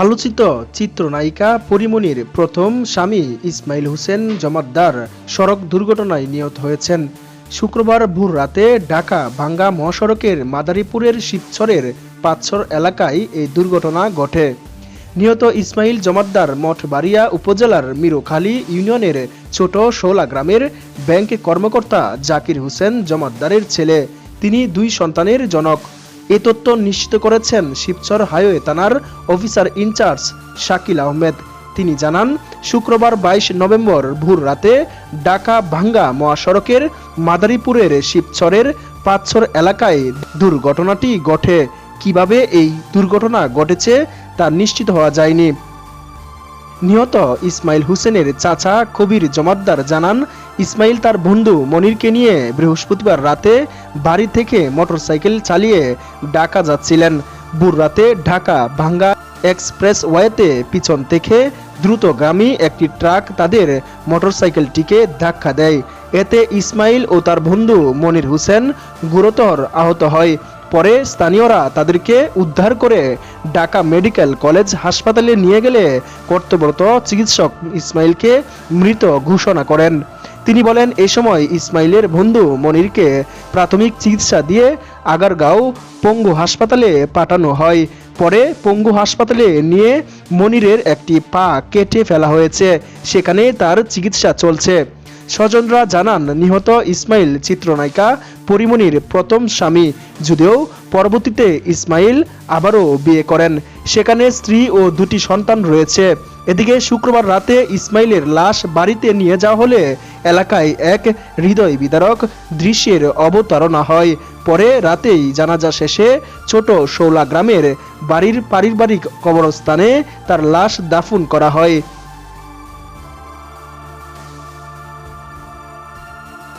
আলোচিত চিত্রনায়িকা পরীমনির প্রথম স্বামী ইসমাইল হোসেন জমাদ্দার সড়ক দুর্ঘটনায় নিহত হয়েছেন। শুক্রবার ভোর রাতে ঢাকা ভাঙ্গা মহাসড়কের মাদারীপুরের শিবচরের পাঁচছর এলাকায় এই দুর্ঘটনা ঘটে। নিহত ইসমাইল জমাদ্দার মঠবাড়িয়া উপজেলার মিরুখালী ইউনিয়নের ছোট শোলা গ্রামের ব্যাংক কর্মকর্তা জাকির হোসেন জমাদ্দারের ছেলে। তিনি দুই সন্তানের জনক। এ তথ্য নিশ্চিত করেছেন শিবচর হাইওয়ে থানার অফিসার ইনচার্জ শাকিল আহমেদ। তিনি জানান, শুক্রবার 22 নভেম্বর ভোর রাতে ঢাকা ভাঙ্গা মহাসড়কের মাদারীপুরের শিবচরের পাঁচছর এলাকায় দুর্ঘটনাটি ঘটে। কিভাবে এই দুর্ঘটনা ঘটেছে তা নিশ্চিত হওয়া যায়নি। নিহত ইসমাইল হোসেনের চাচা কবির জমাদ্দার জানান, ইসমাইল তার বন্ধু মনিরকে নিয়ে বৃহস্পতিবার রাতে বাড়ি থেকে মোটরসাইকেল চালিয়ে ঢাকা যাচ্ছিলেন। ভোর রাতে ঢাকা ভাঙ্গা এক্সপ্রেস ওয়েতে পিছন থেকে দ্রুতগামী একটি ট্রাক তাদের মোটরসাইকেলটিকে ধাক্কা দেয়। এতে ইসমাইল ও তার বন্ধু মনির হোসেন গুরুতর আহত হয়। পরে স্থানীয়রা তাদেরকে উদ্ধার করে ঢাকা মেডিকেল কলেজ হাসপাতালে নিয়ে গেলে কর্তব্যরত চিকিৎসক ইসমাইলকে মৃত ঘোষণা করেন। তিনি বলেন, এই সময় ইসমাইলের বন্ধু মনিরকে প্রাথমিক চিকিৎসা দিয়ে আগারগাঁও পঙ্গু হাসপাতালে পাঠানো হয়। পরে পঙ্গু হাসপাতালে নিয়ে মনিরের একটি পা কেটে ফেলা হয়েছে, সেখানে তার চিকিৎসা চলছে। স্বজনরা জানান, নিহত ইসমাইল চিত্রনায়িকা পরীমনির প্রথম স্বামী, যদিও পরবর্তীতে ইসমাইল আবারও বিয়ে করেন। সেখানে স্ত্রী ও দুটি সন্তান রয়েছে। এদিকে শুক্রবার রাতে ইসমাইলের লাশ বাড়িতে নিয়ে যাওয়া হলে এলাকায় এক হৃদয় বিদারক দৃশ্যের অবতারণা হয়। পরে রাতেই জানাজা শেষে ছোট শৌলা গ্রামের বাড়ির পারিবারিক কবরস্থানে তার লাশ দাফন করা হয়।